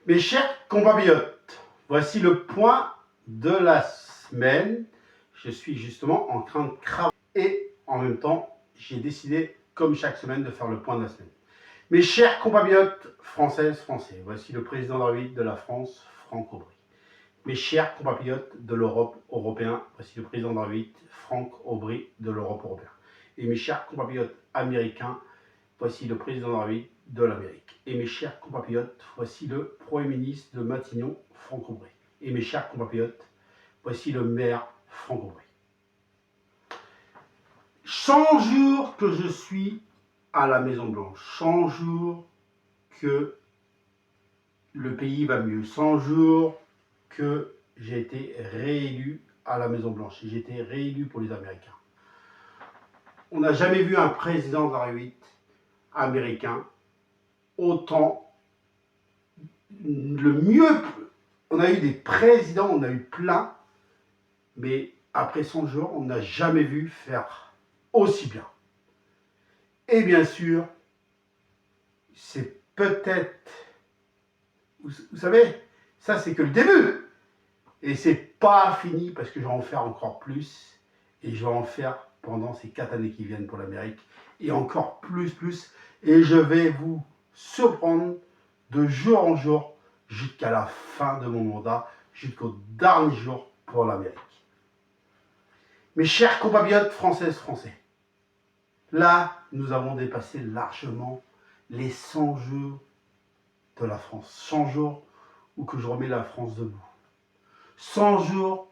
Mes chers compatriotes, voici le point de la semaine. Je suis justement en train de cramer et en même temps, j'ai décidé, comme chaque semaine, de faire le point de la semaine. Mes chers compatriotes françaises, français, voici le président de la France, Franck Aubry. Mes chers compatriotes de l'Europe européen, voici le président Franck Aubry de l'Europe européen. Et mes chers compatriotes américains, voici le président de l'Amérique. Et mes chers compatriotes, voici le Premier ministre de Matignon, Franck Aubry. Et mes chers compatriotes, voici le maire, Franck Aubry. 100 jours que je suis à la Maison Blanche, 100 jours que le pays va mieux, 100 jours que j'ai été réélu à la Maison Blanche. J'ai été réélu pour les Américains. On n'a jamais vu un président de la République américain autant le mieux. On a eu des présidents, on a eu plein, mais après 100 jours, on n'a jamais vu faire aussi bien. Et bien sûr, c'est peut-être, vous savez, ça c'est que le début. Et c'est pas fini parce que je vais en faire encore plus. Et je vais en faire pendant ces 4 années qui viennent pour l'Amérique. Et encore plus. Et je vais vous surprendre de jour en jour jusqu'à la fin de mon mandat, jusqu'au dernier jour pour l'Amérique. Mes chers compatriotes françaises, français, là, nous avons dépassé largement les 100 jours de la France. 100 jours où que je remets la France debout. 100 jours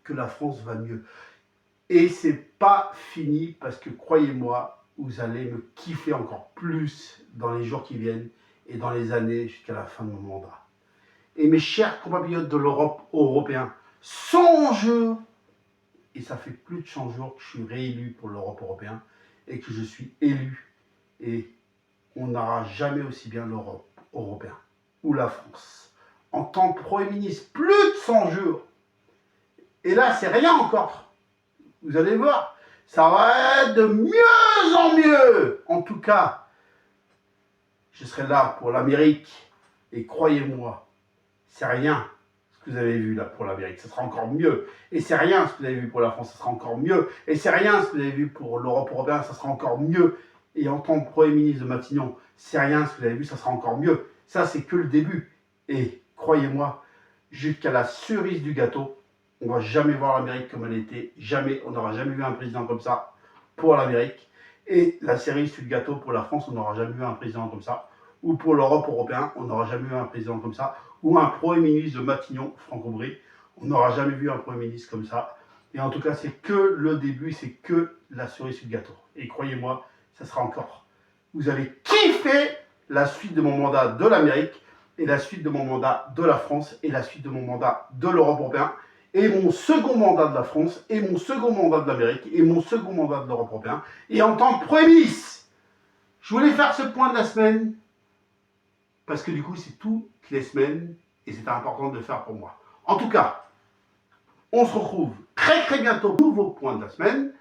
que la France va mieux. Et c'est pas fini parce que croyez-moi, vous allez me kiffer encore plus dans les jours qui viennent et dans les années jusqu'à la fin de mon mandat. Et mes chers compatriotes de l'Europe européenne, 100 jours, et ça fait plus de 100 jours que je suis réélu pour l'Europe européenne et que je suis élu. Et on n'aura jamais aussi bien l'Europe européenne ou la France. En tant que Premier ministre, plus de 100 jours. Et là, c'est rien encore. Vous allez voir, ça va être de mieux en mieux. En tout cas, je serai là pour l'Amérique. Et croyez-moi, c'est rien ce que vous avez vu là pour l'Amérique. Ça sera encore mieux. Et c'est rien ce que vous avez vu pour la France. Ça sera encore mieux. Et c'est rien ce que vous avez vu pour l'Europe européenne. Ça sera encore mieux. Et en tant que Premier ministre de Matignon, c'est rien ce que vous avez vu. Ça sera encore mieux. Ça, c'est que le début. Et croyez-moi, jusqu'à la cerise du gâteau, on ne va jamais voir l'Amérique comme elle était. Jamais. On n'aura jamais vu un président comme ça pour l'Amérique. Et la cerise sur le gâteau pour la France, on n'aura jamais vu un président comme ça. Ou pour l'Europe européenne, on n'aura jamais vu un président comme ça. Ou un Premier ministre de Matignon, Franck Aubry, on n'aura jamais vu un Premier ministre comme ça. Et en tout cas, c'est que le début, c'est que la cerise sur le gâteau. Et croyez-moi, ça sera encore. Vous allez kiffer la suite de mon mandat de l'Amérique, et la suite de mon mandat de la France, et la suite de mon mandat de l'Europe européenne, et mon second mandat de la France, et mon second mandat de l'Amérique, et mon second mandat de l'Europe européenne. Et en tant que Premier ministre, je voulais faire ce point de la semaine, parce que du coup, c'est toutes les semaines, et c'est important de le faire pour moi. En tout cas, on se retrouve très bientôt pour nouveau point de la semaine.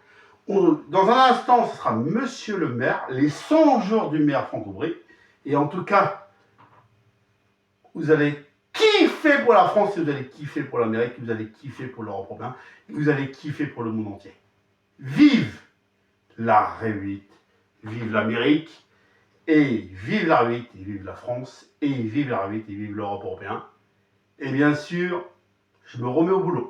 Dans un instant, ce sera Monsieur le maire, les 100 jours du maire Franck Aubry. Et en tout cas, vous allez kiffer pour la France, vous allez kiffer pour l'Amérique, vous allez kiffer pour l'Europe européenne, et vous allez kiffer pour le monde entier. Vive la République, vive l'Amérique, et vive la République, et vive la France, et vive la République, et vive l'Europe européenne. Et bien sûr, je me remets au boulot.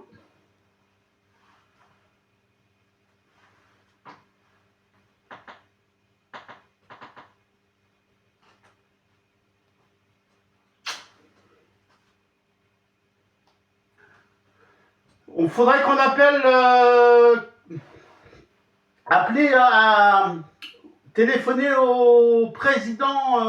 Il faudrait qu'on appeler à téléphoner au président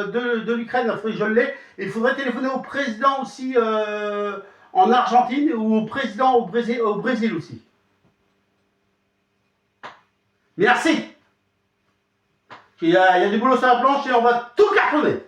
de l'Ukraine. Je l'ai. Il faudrait téléphoner au président aussi en Argentine ou au président au Brésil aussi. Merci. Il y a du boulot sur la planche et on va tout cartonner.